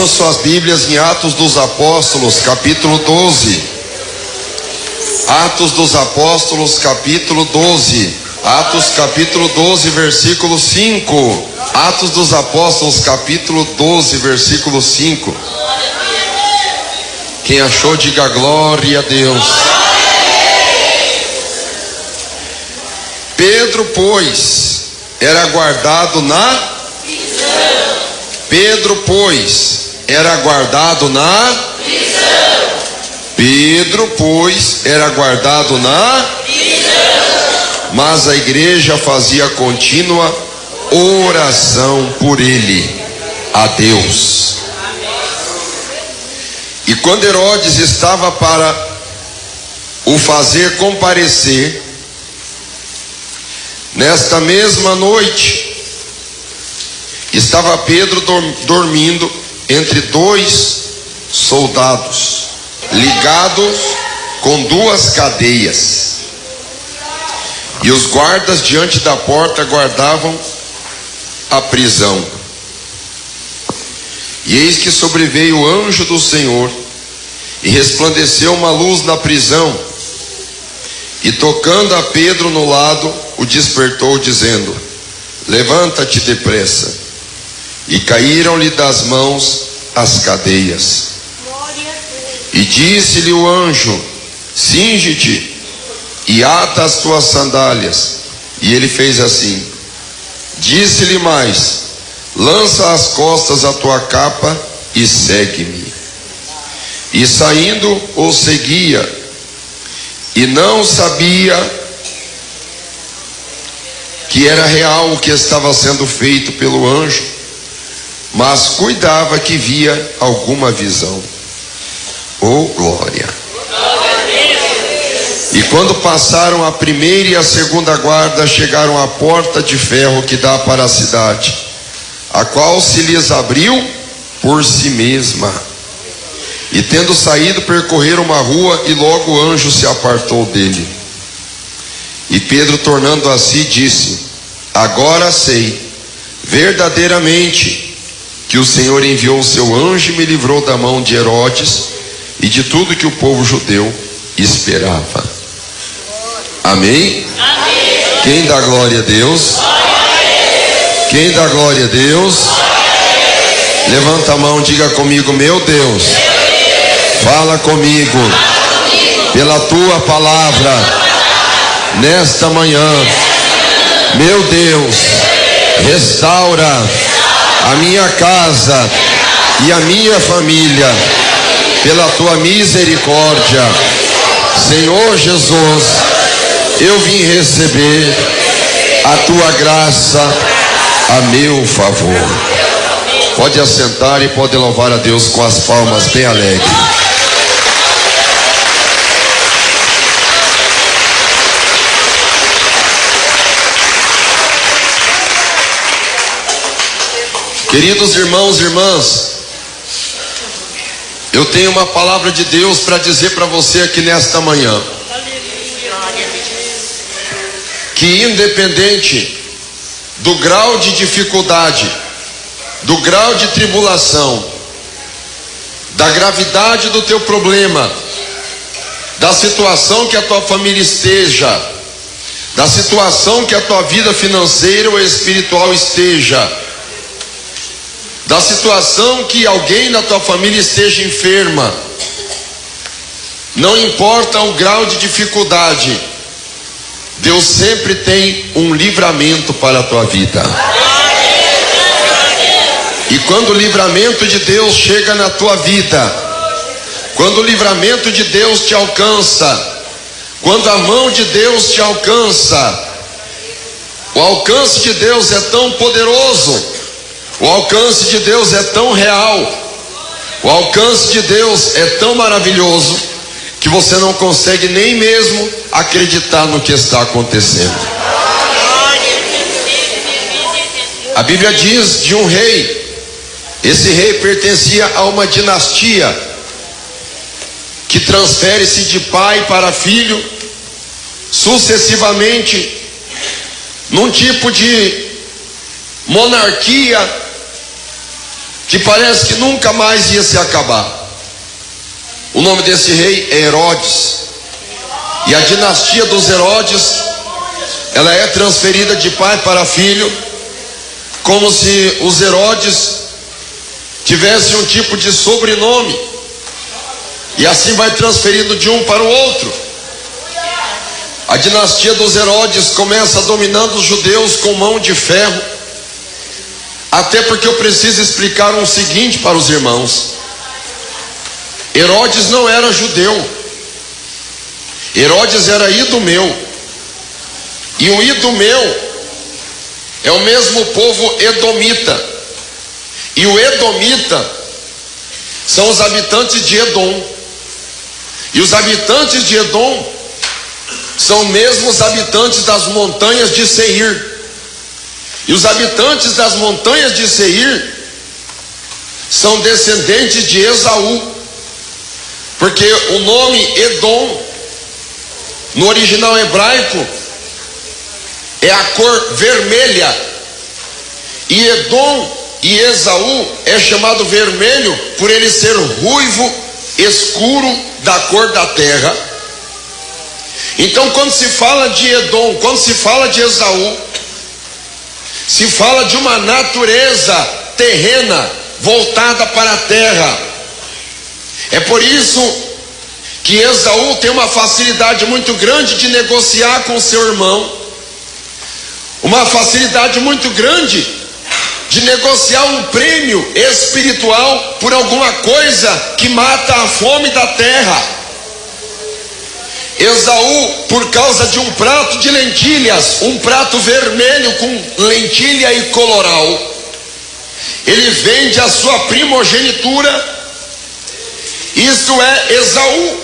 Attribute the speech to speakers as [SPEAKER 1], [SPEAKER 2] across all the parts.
[SPEAKER 1] Abram suas Bíblias em Atos dos Apóstolos, capítulo 12. Atos dos Apóstolos, capítulo 12. Atos, capítulo 12, versículo 5. Atos dos Apóstolos, capítulo 12, versículo 5. Quem achou, diga glória a Deus. Pedro, pois, era guardado na prisão. Pedro, pois, era guardado na prisão. Pedro, pois, era guardado na prisão. Mas a igreja fazia contínua oração por ele, a Deus. E quando Herodes estava para o fazer comparecer, nesta mesma noite, estava Pedro dormindo entre dois soldados, ligados com duas cadeias. E os guardas diante da porta guardavam a prisão. E eis que sobreveio o anjo do Senhor, e resplandeceu uma luz na prisão, e tocando a Pedro no lado, o despertou, dizendo: levanta-te depressa. E caíram-lhe das mãos as cadeias. E disse-lhe o anjo: cinge-te e ata as tuas sandálias. E ele fez assim. Disse-lhe mais: lança às costas a tua capa e segue-me. E saindo o seguia, e não sabia que era real o que estava sendo feito pelo anjo, mas cuidava que via alguma visão. Oh, glória! E quando passaram a primeira e a segunda guarda, chegaram à porta de ferro que dá para a cidade, a qual se lhes abriu por si mesma. E tendo saído, percorreram uma rua, e logo o anjo se apartou dele. E Pedro, tornando a si, disse: agora sei verdadeiramente que o Senhor enviou o seu anjo e me livrou da mão de Herodes e de tudo que o povo judeu esperava. Amém? Amém. Quem dá glória a Deus? Quem dá glória a Deus? Levanta a mão, diga comigo: meu Deus, fala comigo pela tua palavra nesta manhã. Meu Deus, restaura a minha casa e a minha família pela tua misericórdia. Senhor Jesus, eu vim receber a tua graça a meu favor. Pode assentar e pode louvar a Deus com as palmas bem alegres. Queridos irmãos e irmãs, eu tenho uma palavra de Deus para dizer para você aqui nesta manhã. Que independente do grau de dificuldade, do grau de tribulação, da gravidade do teu problema, da situação que a tua família esteja, da situação que a tua vida financeira ou espiritual esteja, da situação que alguém na tua família esteja enferma, não importa o grau de dificuldade, Deus sempre tem um livramento para a tua vida. E quando o livramento de Deus chega na tua vida, quando o livramento de Deus te alcança, quando a mão de Deus te alcança, o alcance de Deus é tão poderoso, o alcance de Deus é tão real, o alcance de Deus é tão maravilhoso, que você não consegue nem mesmo acreditar no que está acontecendo. A Bíblia diz de um rei. Esse rei pertencia a uma dinastia que transfere-se de pai para filho sucessivamente, num tipo de monarquia que parece que nunca mais ia se acabar. O nome desse rei é Herodes. E a dinastia dos Herodes, ela é transferida de pai para filho, como se os Herodes tivessem um tipo de sobrenome, e assim vai transferindo de um para o outro. A dinastia dos Herodes começa dominando os judeus com mão de ferro, até porque eu preciso explicar o seguinte para os irmãos: Herodes não era judeu, Herodes era idumeu, e o idumeu é o mesmo povo edomita, e o edomita são os habitantes de Edom, e os habitantes de Edom são mesmo os habitantes das montanhas de Seir, e os habitantes das montanhas de Seir são descendentes de Esaú, porque o nome Edom no original hebraico é a cor vermelha, e Edom e Esaú é chamado vermelho por ele ser ruivo, escuro, da cor da terra. Então, quando se fala de Edom, quando se fala de Esaú, se fala de uma natureza terrena voltada para a terra. É por isso que Esaú tem uma facilidade muito grande de negociar com seu irmão, uma facilidade muito grande de negociar um prêmio espiritual por alguma coisa que mata a fome da terra. Esaú, por causa de um prato de lentilhas, um prato vermelho com lentilha e coloral, ele vende a sua primogenitura, isto é, Esaú,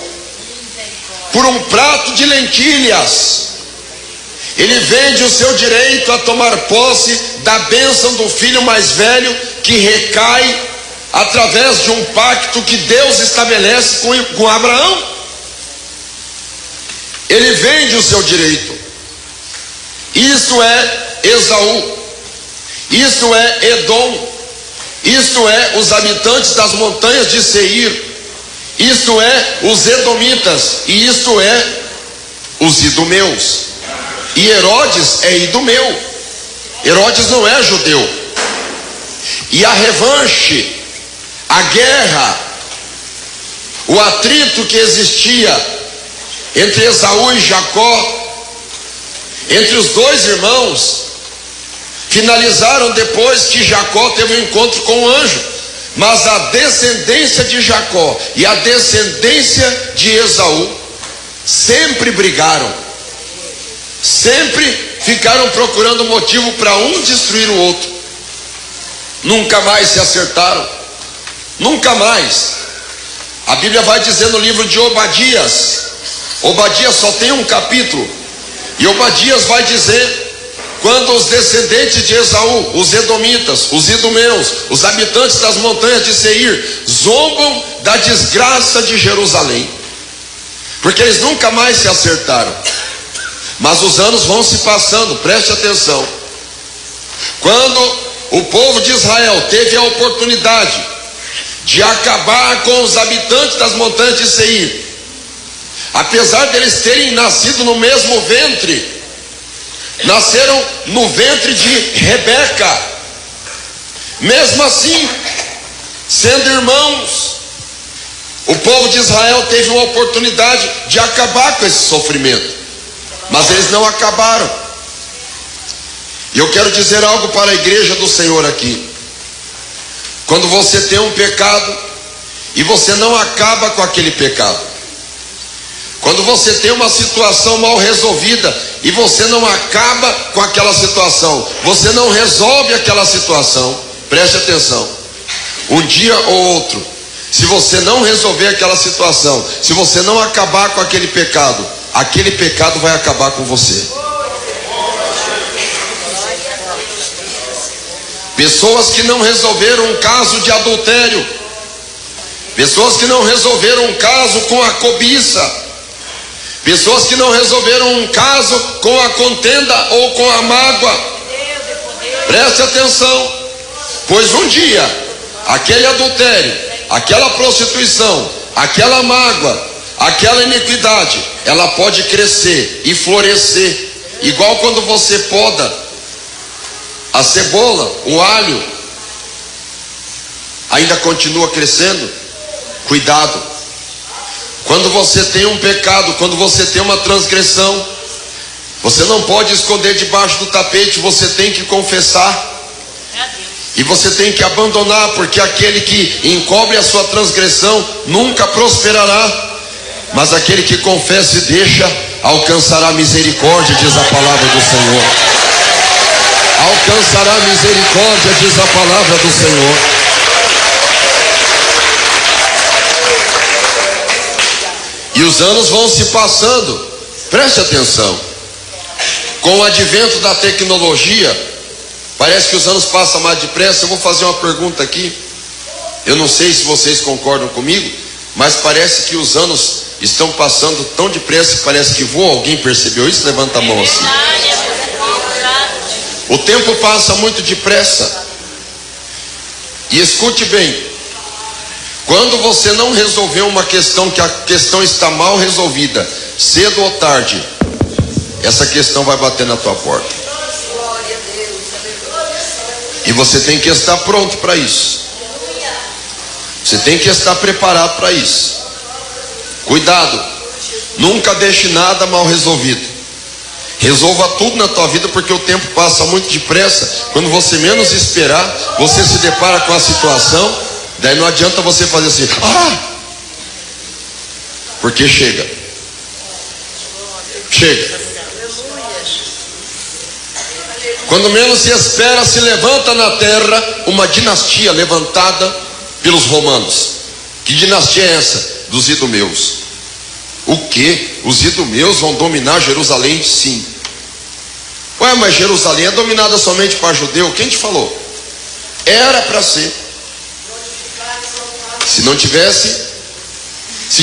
[SPEAKER 1] por um prato de lentilhas. Ele vende o seu direito a tomar posse da bênção do filho mais velho, que recai através de um pacto que Deus estabelece com Abraão. Ele vende o seu direito. Isto é Esaú, isto é Edom, isto é os habitantes das montanhas de Seir, isto é os edomitas, e isto é os idumeus. E Herodes é idumeu, Herodes não é judeu. E a revanche, a guerra, o atrito que existia entre Esaú e Jacó, entre os dois irmãos, finalizaram depois que Jacó teve um encontro com o anjo. Mas a descendência de Jacó e a descendência de Esaú sempre brigaram, sempre ficaram procurando motivo para um destruir o outro. Nunca mais se acertaram, nunca mais. A Bíblia vai dizer no livro de Obadias, Obadias só tem um capítulo, e Obadias vai dizer: quando os descendentes de Esaú, os edomitas, os idumeus, os habitantes das montanhas de Seir, zombam da desgraça de Jerusalém, porque eles nunca mais se acertaram. Mas os anos vão se passando, preste atenção. Quando o povo de Israel teve a oportunidade de acabar com os habitantes das montanhas de Seir, apesar deles terem nascido no mesmo ventre, nasceram no ventre de Rebeca, mesmo assim, sendo irmãos, o povo de Israel teve uma oportunidade de acabar com esse sofrimento, mas eles não acabaram. E eu quero dizer algo para a igreja do Senhor aqui: quando você tem um pecado e você não acaba com aquele pecado, quando você tem uma situação mal resolvida e você não acaba com aquela situação, você não resolve aquela situação, preste atenção, um dia ou outro, se você não resolver aquela situação, se você não acabar com aquele pecado vai acabar com você. Pessoas que não resolveram um caso de adultério, pessoas que não resolveram um caso com a cobiça, pessoas que não resolveram um caso com a contenda ou com a mágoa, preste atenção, pois um dia aquele adultério, aquela prostituição, aquela mágoa, aquela iniquidade, ela pode crescer e florescer, igual quando você poda a cebola, o alho, ainda continua crescendo. Cuidado, quando você tem um pecado, quando você tem uma transgressão, você não pode esconder debaixo do tapete, você tem que confessar. E você tem que abandonar, porque aquele que encobre a sua transgressão nunca prosperará, mas aquele que confessa e deixa alcançará misericórdia, diz a palavra do Senhor. Alcançará misericórdia, diz a palavra do Senhor. E os anos vão se passando, preste atenção. Com o advento da tecnologia, parece que os anos passam mais depressa. Eu vou fazer uma pergunta aqui. Eu não sei se vocês concordam comigo, mas parece que os anos estão passando tão depressa que parece que voa. Alguém percebeu isso? Levanta a mão assim. O tempo passa muito depressa. E escute bem, quando você não resolver uma questão, que a questão está mal resolvida, cedo ou tarde, essa questão vai bater na tua porta. E você tem que estar pronto para isso. Você tem que estar preparado para isso. Cuidado, nunca deixe nada mal resolvido. Resolva tudo na tua vida, porque o tempo passa muito depressa. Quando você menos esperar, você se depara com a situação. Daí não adianta você fazer assim, porque chega. Quando menos se espera, se levanta na terra uma dinastia levantada pelos romanos. Que dinastia é essa? Dos idumeus. O que? Os idumeus vão dominar Jerusalém? Sim. Ué, mas Jerusalém é dominada somente para judeu? Quem te falou? Era para ser. Se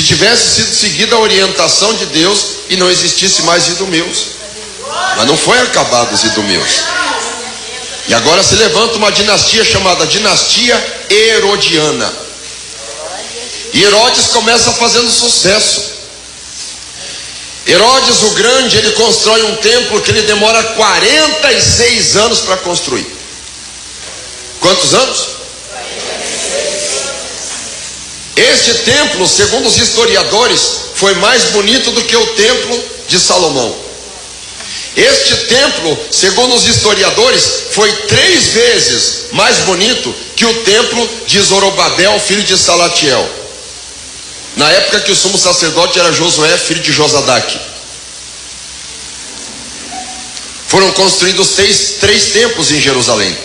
[SPEAKER 1] tivesse sido seguida a orientação de Deus e não existisse mais idumeus. Mas não foi acabado os idumeus. E agora se levanta uma dinastia chamada dinastia herodiana. E Herodes começa fazendo sucesso. Herodes o Grande, ele constrói um templo que ele demora 46 anos para construir. Quantos anos? Este templo, segundo os historiadores, foi mais bonito do que o templo de Salomão. Este templo, segundo os historiadores, foi 3 vezes mais bonito que o templo de Zorobabel, filho de Salatiel. Na época que o sumo sacerdote era Josué, filho de Josadaque. Foram construídos 3 templos em Jerusalém.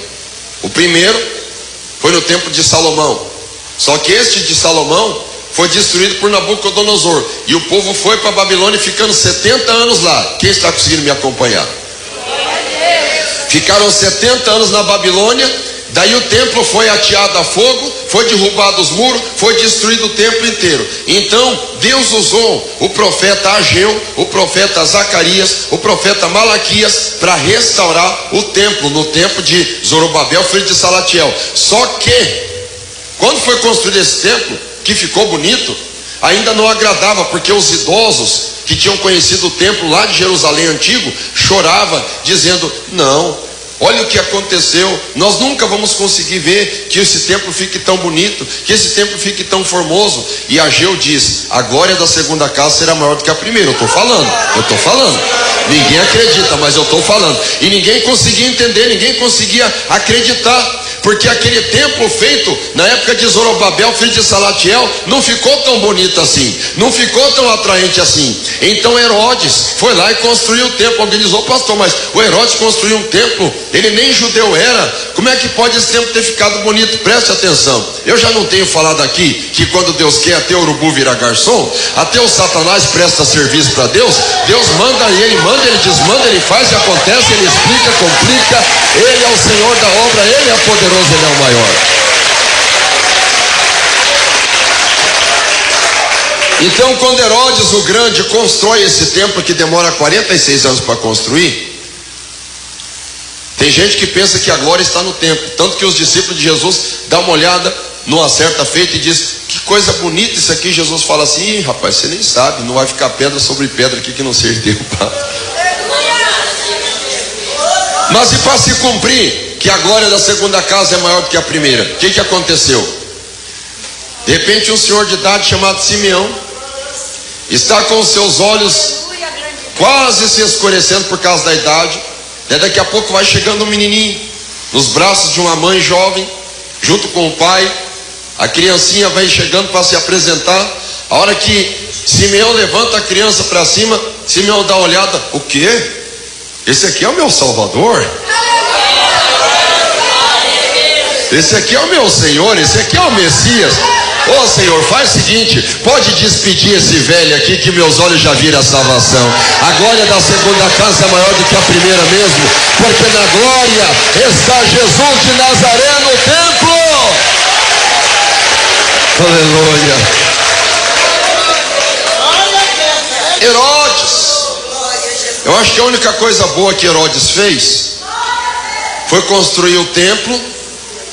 [SPEAKER 1] O primeiro foi no templo de Salomão. Só que este de Salomão foi destruído por Nabucodonosor. E o povo foi para a Babilônia, ficando 70 anos lá. Quem está conseguindo me acompanhar? Ficaram 70 anos na Babilônia. Daí o templo foi ateado a fogo, foi derrubado os muros, foi destruído o templo inteiro. Então Deus usou o profeta Ageu, o profeta Zacarias, o profeta Malaquias para restaurar o templo, no tempo de Zorobabel, filho de Salatiel. Só que quando foi construído esse templo, que ficou bonito, ainda não agradava, porque os idosos que tinham conhecido o templo lá de Jerusalém antigo choravam, dizendo: não, olha o que aconteceu, nós nunca vamos conseguir ver que esse templo fique tão bonito, que esse templo fique tão formoso. E Ageu diz: a glória da segunda casa será maior do que a primeira. Eu estou falando. Ninguém acredita, mas eu estou falando. E ninguém conseguia entender, ninguém conseguia acreditar, porque aquele templo feito na época de Zorobabel, filho de Salatiel, não ficou tão bonito assim, não ficou tão atraente assim. Então Herodes foi lá e construiu o templo. Alguém diz: ô pastor, mas o Herodes construiu um templo, ele nem judeu era, como é que pode esse templo ter ficado bonito? Preste atenção, eu já não tenho falado aqui que quando Deus quer, até o urubu vira garçom, até o Satanás presta serviço para Deus. Deus manda e ele manda, ele desmanda, ele faz e acontece, ele explica, complica. Ele é o Senhor da obra, ele é poderoso, ele é o maior. Então, quando Herodes o Grande constrói esse templo, que demora 46 anos para construir, tem gente que pensa que a glória está no templo. Tanto que os discípulos de Jesus, dá uma olhada, numa certa feita e diz: que coisa bonita isso aqui. Jesus fala assim: ih, rapaz, você nem sabe, não vai ficar pedra sobre pedra aqui que não seja derrubado. Mas e para se cumprir que a glória da segunda casa é maior do que a primeira, o que aconteceu? De repente um senhor de idade chamado Simeão está com os seus olhos quase se escurecendo por causa da idade. Daqui a pouco vai chegando um menininho nos braços de uma mãe jovem, junto com o pai. A criancinha vai chegando para se apresentar. A hora que Simeão levanta a criança para cima, Simeão dá uma olhada: o quê? Esse aqui é o meu Salvador? Esse aqui é o meu Senhor? Esse aqui é o Messias? Ô Senhor, faz o seguinte, pode despedir esse velho aqui, que meus olhos já viram a salvação. A glória da segunda casa é maior do que a primeira mesmo, porque na glória está Jesus de Nazaré no templo. Aleluia. Herodes, eu acho que a única coisa boa que Herodes fez foi construir o templo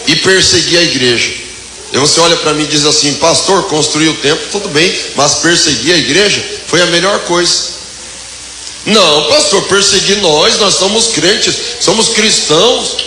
[SPEAKER 1] e perseguir a igreja. E você olha para mim e diz assim: pastor, construir o templo, tudo bem, mas perseguir a igreja foi a melhor coisa. Não, pastor, perseguir nós somos crentes, somos cristãos.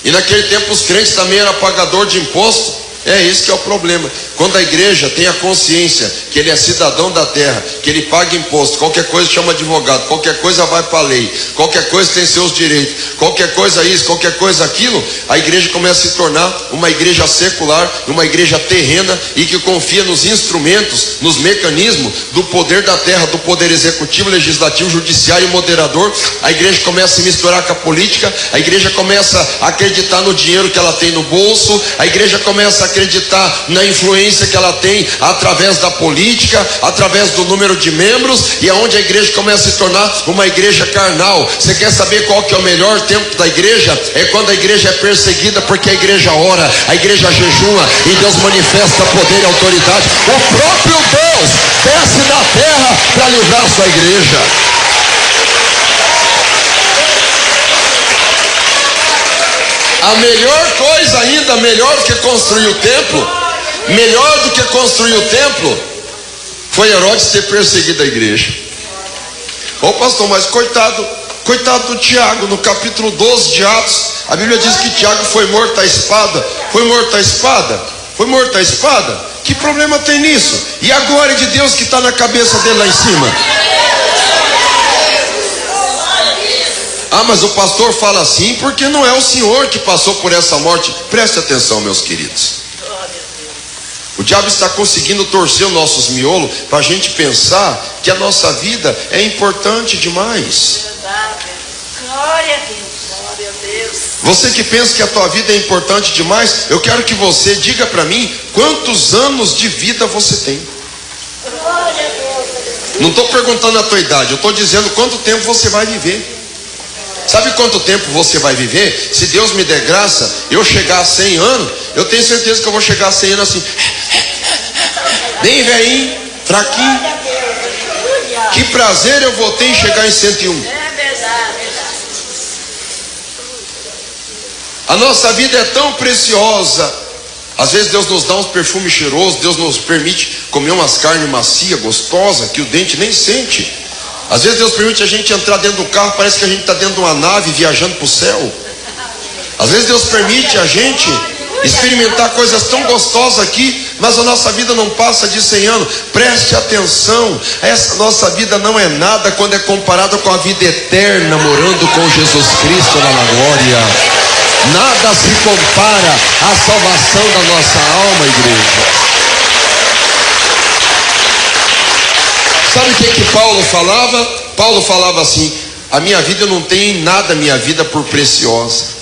[SPEAKER 1] E naquele tempo os crentes também eram pagador de imposto. É isso que é o problema. Quando a igreja tem a consciência que ele é cidadão da terra, que ele paga imposto, qualquer coisa chama advogado, qualquer coisa vai para a lei, qualquer coisa tem seus direitos, qualquer coisa isso, qualquer coisa aquilo, a igreja começa a se tornar uma igreja secular, uma igreja terrena, e que confia nos instrumentos, nos mecanismos do poder da terra, do poder executivo, legislativo, judiciário e moderador. A igreja começa a se misturar com a política, a igreja começa a acreditar no dinheiro que ela tem no bolso, a igreja começa a acreditar na influência que ela tem através da política, através do número de membros, e aonde a igreja começa a se tornar uma igreja carnal. Você quer saber qual que é o melhor tempo da igreja? É quando a igreja é perseguida, porque a igreja ora, a igreja jejua, e Deus manifesta poder e autoridade. O próprio Deus desce da terra para livrar a sua igreja. A melhor coisa ainda, melhor do que construir o templo, melhor do que construir o templo, foi Herodes ter perseguido a igreja. Ô pastor, mas coitado do Tiago, no capítulo 12 de Atos, a Bíblia diz que Tiago foi morto à espada. Foi morto à espada? Foi morto à espada? Que problema tem nisso? E a glória de Deus que está na cabeça dele lá em cima? Ah, mas o pastor fala assim porque não é o senhor que passou por essa morte. Preste atenção, meus queridos. O diabo está conseguindo torcer os nossos miolos para a gente pensar que a nossa vida é importante demais.
[SPEAKER 2] Glória a Deus, glória a Deus.
[SPEAKER 1] Você que pensa que a tua vida é importante demais, eu quero que você diga para mim quantos anos de vida você tem.
[SPEAKER 2] Glória a Deus.
[SPEAKER 1] Não estou perguntando a tua idade, eu estou dizendo quanto tempo você vai viver. Sabe quanto tempo você vai viver? Se Deus me der graça, eu chegar a 100 anos, eu tenho certeza que eu vou chegar a 100 anos assim, bem velhinho, fraquinho. Que prazer eu vou ter em chegar em 101.
[SPEAKER 2] É verdade.
[SPEAKER 1] A nossa vida é tão preciosa. Às vezes Deus nos dá uns perfumes cheirosos, Deus nos permite comer umas carnes macias, gostosas, que o dente nem sente. Às vezes Deus permite a gente entrar dentro do carro, parece que a gente está dentro de uma nave viajando para o céu. Às vezes Deus permite a gente experimentar coisas tão gostosas aqui, mas a nossa vida não passa de 100 anos. Preste atenção, essa nossa vida não é nada quando é comparada com a vida eterna morando com Jesus Cristo lá na glória. Nada se compara à salvação da nossa alma, igreja. Sabe o que Paulo falava? Paulo falava assim: a minha vida, eu não tenho em nada a minha vida por preciosa.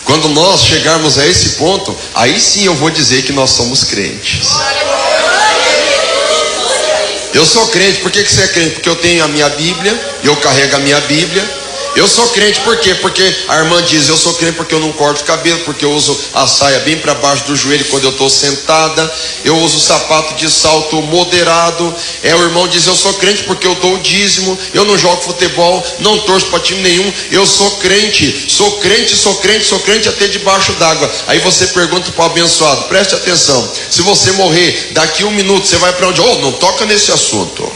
[SPEAKER 1] Quando nós chegarmos a esse ponto, aí sim eu vou dizer que nós somos crentes. Eu sou crente. Por que você é crente? Porque eu tenho a minha Bíblia, eu carrego a minha Bíblia, Eu sou crente por quê? Porque a irmã diz, eu sou crente porque eu não corto o cabelo, porque eu uso a saia bem para baixo do joelho quando eu estou sentada, eu uso sapato de salto moderado. O irmão diz, eu sou crente porque eu dou o dízimo, eu não jogo futebol, não torço para time nenhum, eu sou crente, sou crente, sou crente, sou crente até debaixo d'água. Aí você pergunta para o abençoado, preste atenção, se você morrer daqui 1 minuto, você vai para onde? Oh, não toca nesse assunto,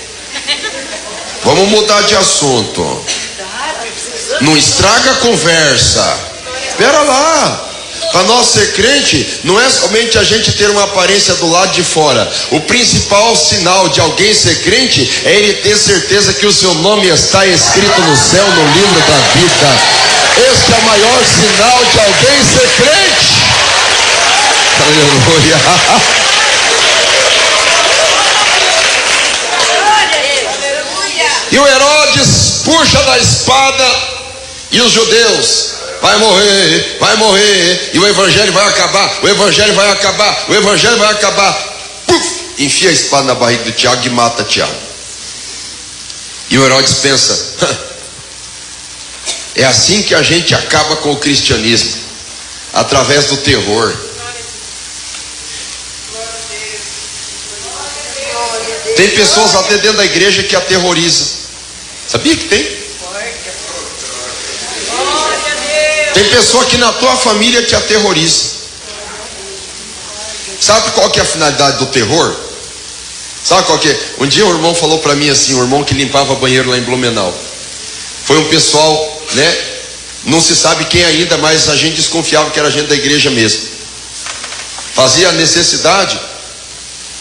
[SPEAKER 1] vamos mudar de assunto. Não estraga a conversa. Espera lá. Para nós ser crente, não é somente a gente ter uma aparência do lado de fora. O principal sinal de alguém ser crente é ele ter certeza que o seu nome está escrito no céu, no livro da vida. Este é o maior sinal de alguém ser crente. Aleluia. E o Herodes puxa da espada. E os judeus, vai morrer, e o evangelho vai acabar, o evangelho vai acabar, o evangelho vai acabar. Puf, enfia a espada na barriga do Tiago e mata Tiago. E o Herodes pensa, é assim que a gente acaba com o cristianismo, através do terror. Tem pessoas até dentro da igreja que aterrorizam. Sabia que tem? Tem pessoa que na tua família te aterroriza. Sabe qual que é a finalidade do terror? Sabe qual que é? Um dia um irmão falou para mim assim, um irmão que limpava banheiro lá em Blumenau. Foi um pessoal, né? Não se sabe quem ainda, mas a gente desconfiava que era gente da igreja mesmo. Fazia a necessidade.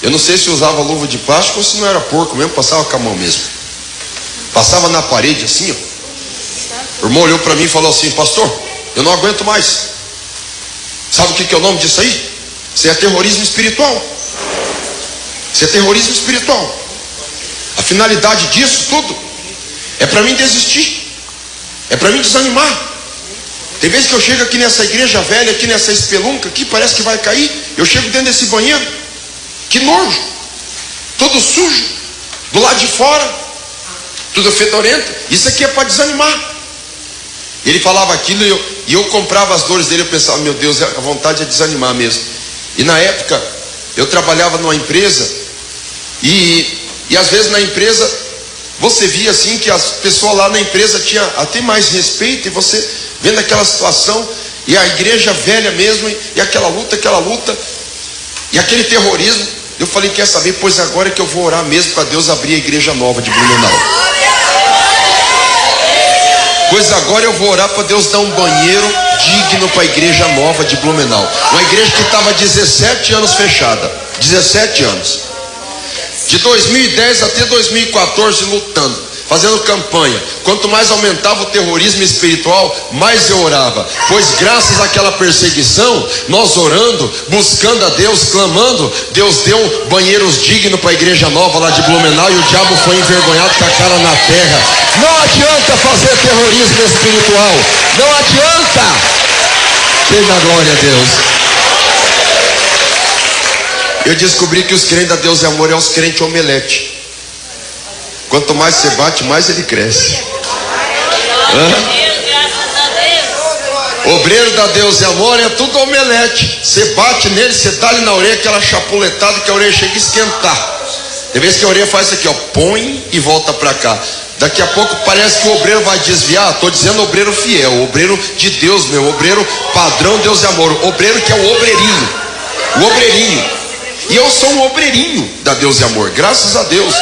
[SPEAKER 1] Eu não sei se usava luva de plástico ou se não era porco mesmo, passava com a mão mesmo. Passava na parede assim, ó. O irmão olhou para mim e falou assim, pastor, eu não aguento mais. Sabe o que é o nome disso aí? Isso é terrorismo espiritual. Isso é terrorismo espiritual. A finalidade disso tudo é para mim desistir, é para mim desanimar. Tem vezes que eu chego aqui nessa igreja velha, aqui nessa espelunca, aqui parece que vai cair. Eu chego dentro desse banheiro, que nojo, todo sujo, do lado de fora, tudo fedorento. Isso aqui é para desanimar. Ele falava aquilo e eu comprava as dores dele. Eu pensava, meu Deus, a vontade é desanimar mesmo. E na época eu trabalhava numa empresa e às vezes na empresa você via assim que as pessoas lá na empresa tinham até mais respeito, e você vendo aquela situação, e a igreja velha mesmo, e aquela luta e aquele terrorismo. Eu falei, quer saber? Pois agora é que eu vou orar mesmo para Deus abrir a igreja nova de Blumenau. Pois agora eu vou orar para Deus dar um banheiro digno para a igreja nova de Blumenau. Uma igreja que estava 17 anos fechada. 17 anos. De 2010 até 2014 lutando, fazendo campanha. Quanto mais aumentava o terrorismo espiritual, mais eu orava. Pois graças àquela perseguição, nós orando, buscando a Deus, clamando, Deus deu banheiros dignos para a igreja nova lá de Blumenau, e o diabo foi envergonhado com a cara na terra. Não adianta fazer terrorismo espiritual. Não adianta. Seja a glória a Deus. Eu descobri que os crentes a Deus e amor é os crentes omelete. Quanto mais você bate, mais ele cresce. Obreiro da Deus e amor é tudo omelete. Você bate nele, você dá-lhe na orelha aquela chapuletada que a orelha chega a esquentar. Tem vezes que a orelha faz isso aqui, ó, põe e volta para cá. Daqui a pouco parece que o obreiro vai desviar. Estou dizendo obreiro fiel, obreiro de Deus, meu obreiro padrão Deus e amor, obreiro que é o obreirinho. O obreirinho. E eu sou um obreirinho da Deus e amor, graças a Deus.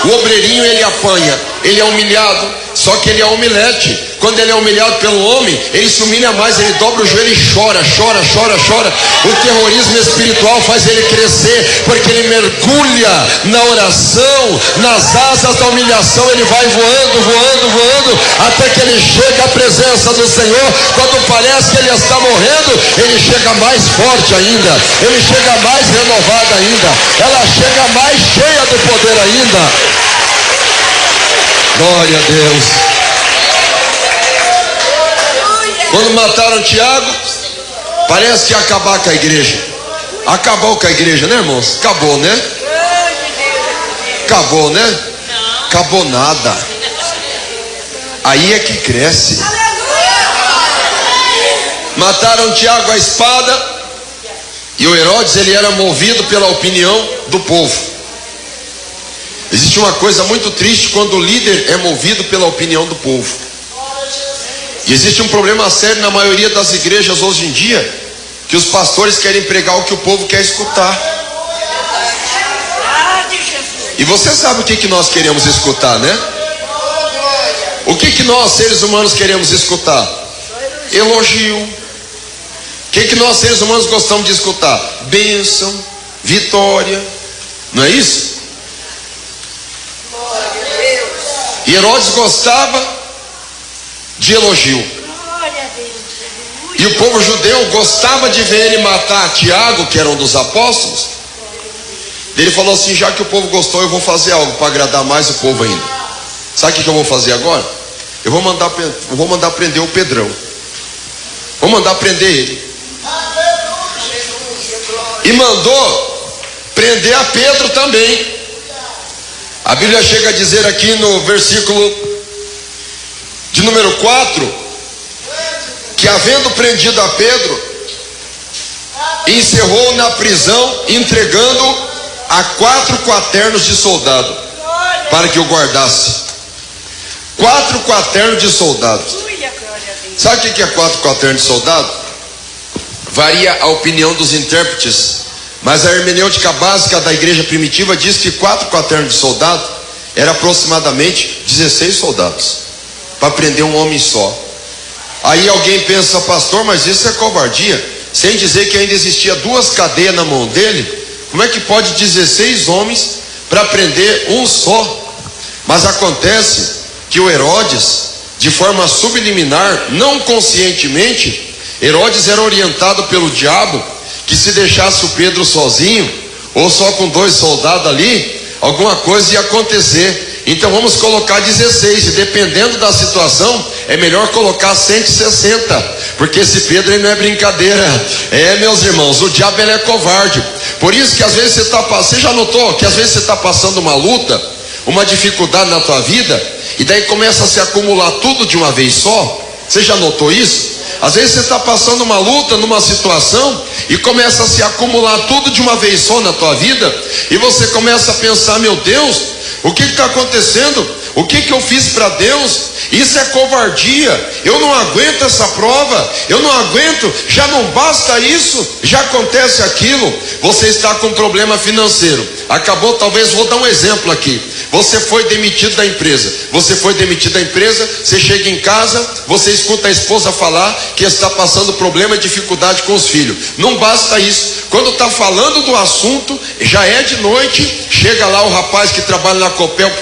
[SPEAKER 1] O obreirinho, ele apanha, ele é humilhado, só que ele é omelete. Quando ele é humilhado pelo homem, ele se humilha mais, ele dobra o joelho e chora. O terrorismo espiritual faz ele crescer, porque ele mergulha na oração, nas asas da humilhação. Ele vai voando, até que ele chega à presença do Senhor. Quando parece que ele está morrendo, ele chega mais forte ainda, ele chega mais renovado ainda, ela chega mais cheia do poder ainda. Glória a Deus. Quando mataram Tiago, parece que ia acabar com a igreja. Acabou com a igreja, né, irmãos? Acabou, né? Acabou, né? Acabou nada. Aí é que cresce. Mataram Tiago à espada. E o Herodes, ele era movido pela opinião do povo. Existe uma coisa muito triste quando o líder é movido pela opinião do povo. E existe um problema sério na maioria das igrejas hoje em dia, que os pastores querem pregar o que o povo quer escutar. E você sabe o que nós queremos escutar, né? O que nós, seres humanos, queremos escutar? Elogio. O que nós, seres humanos, gostamos de escutar? Bênção, vitória. Não é isso? E Herodes gostava de elogio. E o povo judeu gostava de ver ele matar Tiago, que era um dos apóstolos. Ele falou assim: já que o povo gostou, eu vou fazer algo para agradar mais o povo ainda. Sabe o que eu vou fazer agora? Eu vou mandar prender o Pedrão. Vou mandar prender ele. E mandou prender a Pedro também. A Bíblia chega a dizer aqui no versículo de número 4, que havendo prendido a Pedro, encerrou na prisão, entregando a 4 quaternos de soldado, para que o guardasse. 4 quaternos de soldado. Sabe o que é 4 quaternos de soldado? Varia a opinião dos intérpretes, mas a hermenêutica básica da igreja primitiva diz que 4 quaternos de soldado era aproximadamente 16 soldados, para prender um homem só. Aí alguém pensa: pastor, mas isso é covardia, sem dizer que ainda existia 2 cadeias na mão dele. Como é que pode 16 homens para prender um só? Mas acontece que o Herodes, de forma subliminar, não conscientemente, Herodes era orientado pelo diabo que se deixasse o Pedro sozinho, ou só com 2 soldados ali, alguma coisa ia acontecer. Então vamos colocar 16, e dependendo da situação, é melhor colocar 160, porque esse Pedro ele não é brincadeira. Meus irmãos, o diabo ele é covarde. Por isso que às vezes você já notou que às vezes você está passando uma luta, uma dificuldade na tua vida, e daí começa a se acumular tudo de uma vez só? Você já notou isso? Às vezes você está passando uma luta numa situação e começa a se acumular tudo de uma vez só na tua vida, e você começa a pensar: meu Deus, o que está acontecendo? O que eu fiz para Deus? Isso é covardia. Eu não aguento essa prova. Eu não aguento. Já não basta isso, já acontece aquilo. Você está com um problema financeiro. Acabou, talvez, vou dar um exemplo aqui. Você foi demitido da empresa. Você foi demitido da empresa. Você chega em casa, você escuta a esposa falar que está passando problema e dificuldade com os filhos. Não basta isso. Quando está falando do assunto, já é de noite. Chega lá o rapaz que trabalha na Copel,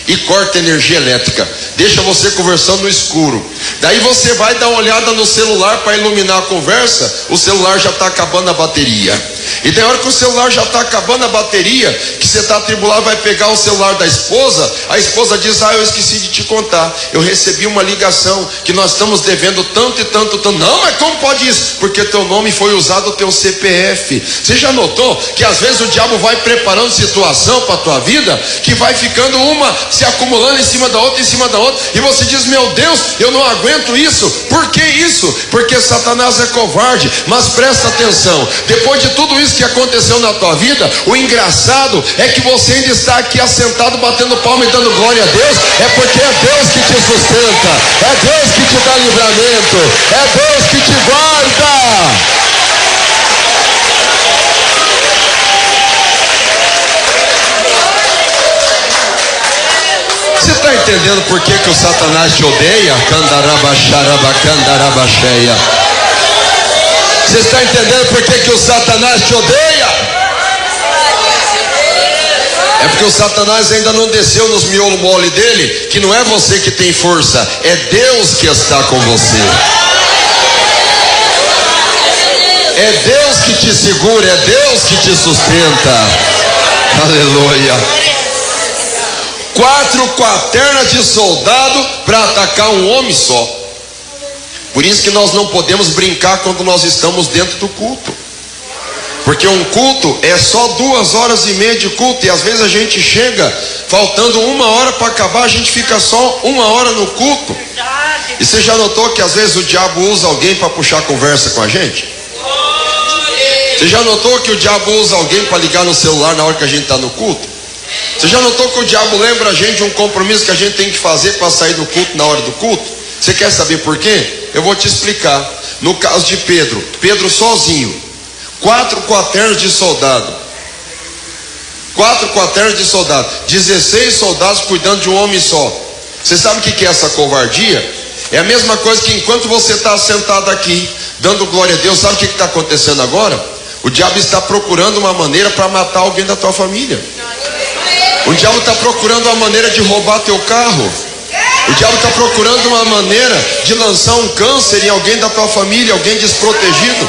[SPEAKER 1] e corta a energia elétrica, deixa você conversando no escuro. Daí você vai dar uma olhada no celular para iluminar a conversa, o celular já está acabando a bateria. E daí a hora que o celular já está acabando a bateria, que você está atribulado, vai pegar o celular da esposa, a esposa diz: eu esqueci de te contar, eu recebi uma ligação que nós estamos devendo tanto e tanto, tanto. Não, mas como pode isso? Porque teu nome foi usado, o teu CPF. Você já notou que às vezes o diabo vai preparando situação para a tua vida, que vai ficando uma se acumulando em cima da outra, e você diz: meu Deus, eu não aguento isso. Por que isso? Porque Satanás é covarde. Mas presta atenção, depois de tudo isso que aconteceu na tua vida, o engraçado é que você ainda está aqui assentado, batendo palma e dando glória a Deus. É porque é Deus que te sustenta, é Deus que te dá livramento, é Deus que te guarda. Você está entendendo por que o Satanás te odeia? Você está entendendo por que o Satanás te odeia? É porque o Satanás ainda não desceu nos miolos mole dele, que não é você que tem força, é Deus que está com você. É Deus que te segura, é Deus que te sustenta. Aleluia. 4 quaternas de soldado para atacar um homem só. Por isso que nós não podemos brincar quando nós estamos dentro do culto. Porque um culto é só 2h30 de culto, e às vezes a gente chega faltando 1 hora para acabar, a gente fica só 1 hora no culto. E você já notou que às vezes o diabo usa alguém para puxar conversa com a gente? Você já notou que o diabo usa alguém para ligar no celular na hora que a gente está no culto? Você já notou que o diabo lembra a gente de um compromisso que a gente tem que fazer para sair do culto na hora do culto? Você quer saber por quê? Eu vou te explicar. No caso de Pedro sozinho, 4 quaternos de soldado, 16 soldados cuidando de um homem só. Você sabe o que é essa covardia? É a mesma coisa que enquanto você está sentado aqui, dando glória a Deus, sabe o que está acontecendo agora? O diabo está procurando uma maneira para matar alguém da tua família. O diabo está procurando uma maneira de roubar teu carro. O diabo está procurando uma maneira de lançar um câncer em alguém da tua família, alguém desprotegido.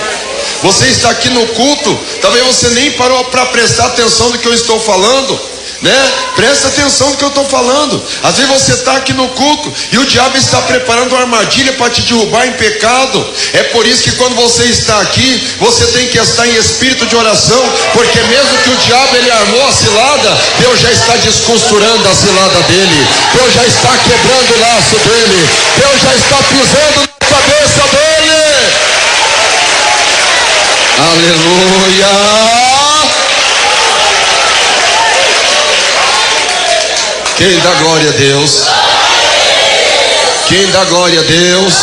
[SPEAKER 1] Você está aqui no culto, talvez você nem parou para prestar atenção no que eu estou falando, né? Presta atenção no que eu estou falando. Às vezes você está aqui no culto e o diabo está preparando uma armadilha para te derrubar em pecado. É por isso que quando você está aqui, você tem que estar em espírito de oração, porque mesmo que o diabo ele armou a cilada, Deus já está descosturando a cilada dele, Deus já está quebrando o laço dele, Deus já está pisando na cabeça dele. Aleluia! Quem dá glória a Deus? Quem dá glória a Deus?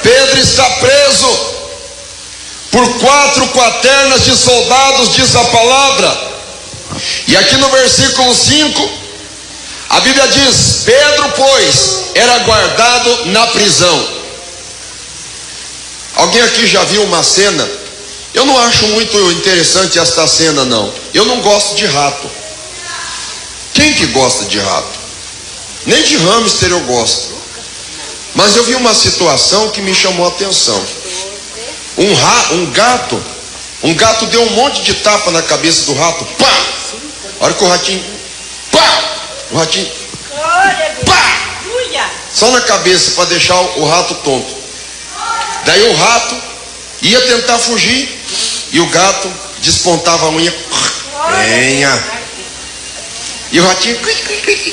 [SPEAKER 1] Pedro está preso por 4 quaternas de soldados, diz a palavra. E aqui no versículo 5, a Bíblia diz: Pedro, pois, era guardado na prisão. Alguém aqui já viu uma cena? Eu não acho muito interessante esta cena, não. Eu não gosto de rato. Quem que gosta de rato? Nem de hamster eu gosto. Mas eu vi uma situação que me chamou a atenção. Um gato deu um monte de tapa na cabeça do rato. Pá! A hora que o ratinho, pá! O ratinho, pá! Só na cabeça para deixar o rato tonto. Daí o rato ia tentar fugir e o gato despontava a unha. Venha. E o ratinho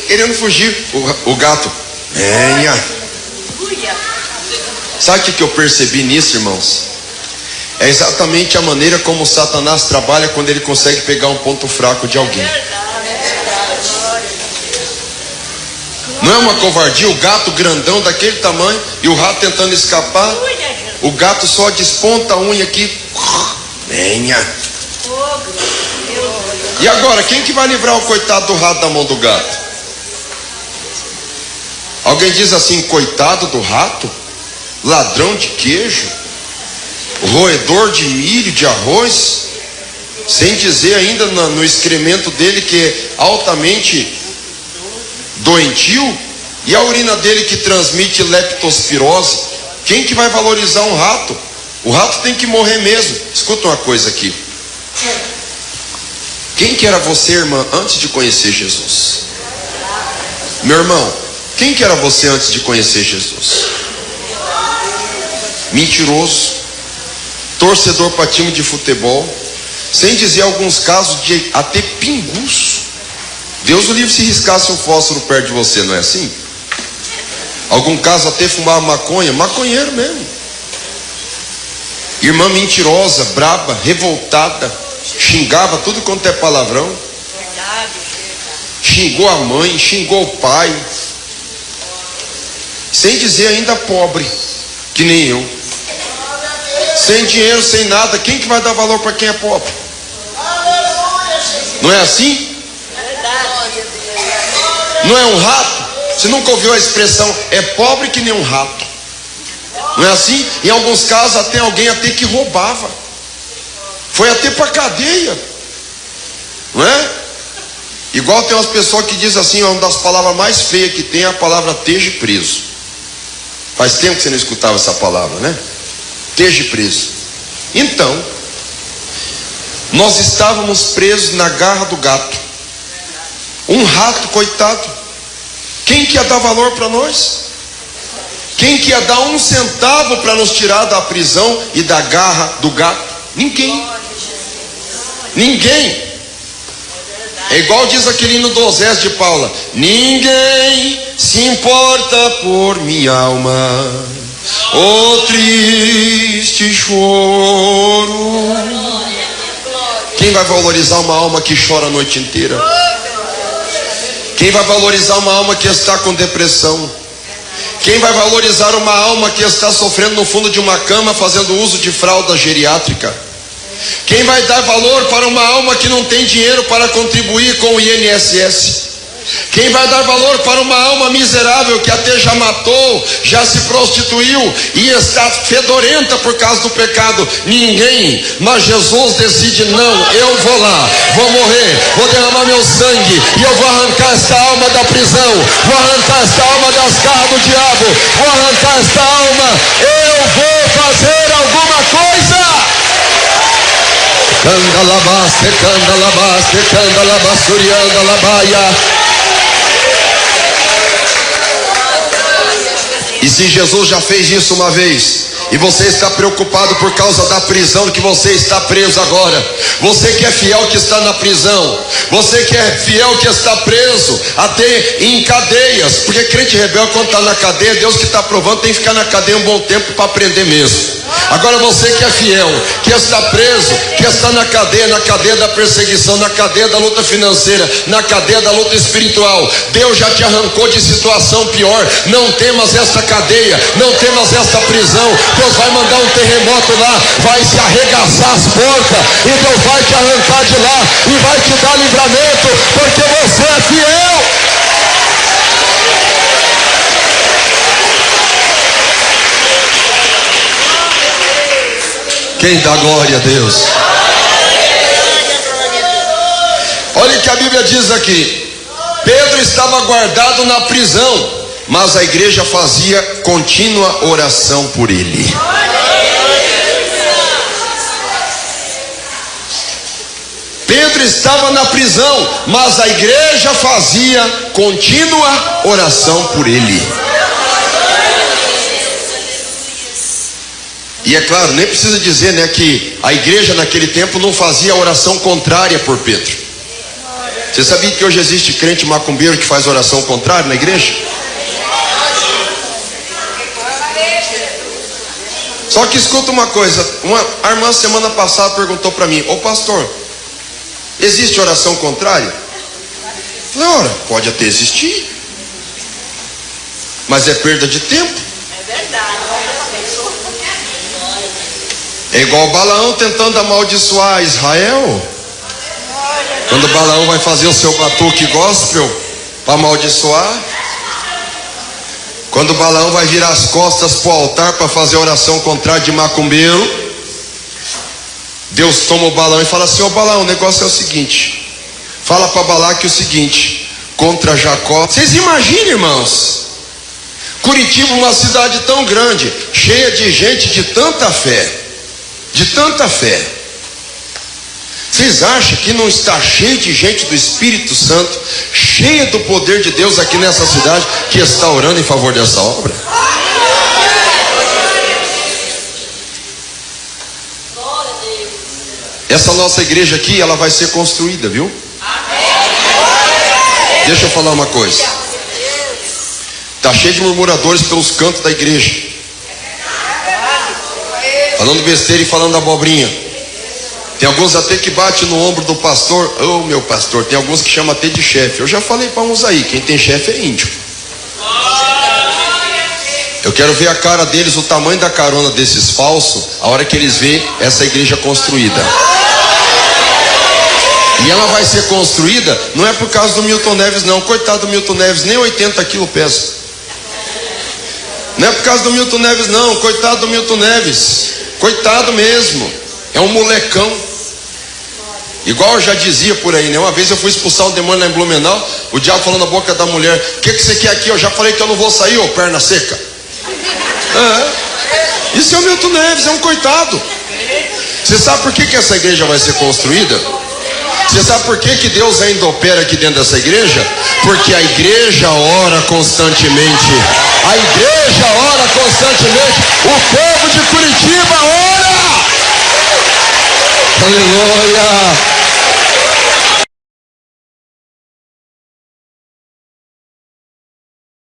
[SPEAKER 1] querendo fugir. O gato, venha. Sabe o que eu percebi nisso, irmãos? É exatamente a maneira como Satanás trabalha quando ele consegue pegar um ponto fraco de alguém. Não é uma covardia o gato grandão daquele tamanho e o rato tentando escapar? O gato só desponta a unha aqui. Venha. E agora, quem que vai livrar o coitado do rato da mão do gato? Alguém diz assim: coitado do rato? Ladrão de queijo? Roedor de milho, de arroz? Sem dizer ainda no excremento dele que é altamente doentio. E a urina dele que transmite leptospirose. Quem que vai valorizar um rato? O rato tem que morrer mesmo. Escuta uma coisa aqui. Quem que era você, irmã, antes de conhecer Jesus? Meu irmão, quem que era você antes de conhecer Jesus? Mentiroso, torcedor para time de futebol, sem dizer alguns casos de até pinguço. Deus o livre se riscasse um fósforo perto de você, não é assim? Algum caso até fumar maconha, maconheiro mesmo. Irmã mentirosa, braba, revoltada, xingava tudo quanto é palavrão. Xingou a mãe, xingou o pai. Sem dizer ainda pobre, que nem eu. Sem dinheiro, sem nada, quem que vai dar valor para quem é pobre? Não é assim? Não é um rato? Você nunca ouviu a expressão, é pobre que nem um rato? Não é assim? Em alguns casos até alguém até que roubava. Foi até para cadeia. Não é? Igual tem umas pessoas que dizem assim, uma das palavras mais feias que tem é a palavra esteja preso. Faz tempo que você não escutava essa palavra, né? Esteja preso. Então, nós estávamos presos na garra do gato. Um rato, coitado. Quem que ia dar valor para nós? Quem que ia dar 1 centavo para nos tirar da prisão e da garra do gato? Ninguém. Ninguém. É igual diz aquele hino do Osés de Paula: ninguém se importa por minha alma, o triste choro. Quem vai valorizar uma alma que chora a noite inteira? Quem vai valorizar uma alma que está com depressão? Quem vai valorizar uma alma que está sofrendo no fundo de uma cama, fazendo uso de fralda geriátrica? Quem vai dar valor para uma alma que não tem dinheiro para contribuir com o INSS? Quem vai dar valor para uma alma miserável que até já matou, já se prostituiu e está fedorenta por causa do pecado? Ninguém. Mas Jesus decide: não, eu vou lá, vou morrer, vou derramar meu sangue e eu vou arrancar esta alma da prisão, vou arrancar esta alma das garras do diabo, vou arrancar esta alma, eu vou fazer alguma coisa. Candalabaste, candalabaste, candalabasturianda labaia. E se Jesus já fez isso uma vez, e você está preocupado por causa da prisão que você está preso agora, você que é fiel que está na prisão, você que é fiel que está preso até em cadeias, porque crente rebelde quando está na cadeia, Deus que está provando, tem que ficar na cadeia um bom tempo para aprender mesmo. Agora você que é fiel, que está preso, que está na cadeia da perseguição, na cadeia da luta financeira, na cadeia da luta espiritual, Deus já te arrancou de situação pior. Não temas esta cadeia, não temas esta prisão. Deus vai mandar um terremoto lá, vai se arregaçar as portas, e Deus vai te arrancar de lá e vai te dar livramento, porque você é fiel. Quem dá glória a Deus? Olha o que a Bíblia diz aqui: Pedro estava guardado na prisão, mas a igreja fazia contínua oração por ele. Pedro estava na prisão, mas a igreja fazia contínua oração por ele. E é claro, nem precisa dizer, né, que a igreja naquele tempo não fazia oração contrária por Pedro. Você sabia que hoje existe crente macumbeiro que faz oração contrária na igreja? Só que escuta uma coisa, a irmã semana passada perguntou para mim: ô pastor, existe oração contrária? Eu falei: ora, pode até existir, mas é perda de tempo.
[SPEAKER 2] É verdade.
[SPEAKER 1] É igual Balaão tentando amaldiçoar Israel. Quando Balaão vai fazer o seu batuque gospel para amaldiçoar, quando Balaão vai virar as costas para o altar para fazer oração contrária de macumbeiro, Deus toma o Balaão e fala assim: ô Balaão, o negócio é o seguinte, fala para Balaque o seguinte, contra Jacó. Vocês imaginam, irmãos, Curitiba, uma cidade tão grande, cheia de gente de tanta fé, de tanta fé. Vocês acham que não está cheio de gente do Espírito Santo, cheia do poder de Deus aqui nessa cidade, que está orando em favor dessa obra? Essa nossa igreja aqui, ela vai ser construída, viu? Deixa eu falar uma coisa. Está cheio de murmuradores pelos cantos da igreja, falando besteira e falando abobrinha. Tem alguns até que bate no ombro do pastor. Ô meu pastor, tem alguns que chamam até de chefe. Eu já falei para uns aí, quem tem chefe é índio. Eu quero ver a cara deles, o tamanho da carona desses falsos, a hora que eles veem essa igreja construída. E ela vai ser construída, não é por causa do Milton Neves não. Coitado do Milton Neves, nem 80 quilos pesa. Não é por causa do Milton Neves não, coitado do Milton Neves. Coitado mesmo, é um molecão. Igual eu já dizia por aí, né? Uma vez eu fui expulsar um demônio lá em Blumenau, o diabo falou na boca da mulher: o que você quer aqui? Eu já falei que eu não vou sair, ô perna seca. Isso é o Milton Neves, é um coitado. Você sabe por que essa igreja vai ser construída? Você sabe por que Deus ainda opera aqui dentro dessa igreja? Porque a igreja ora constantemente. A igreja ora constantemente. O povo de Curitiba ora. Aleluia.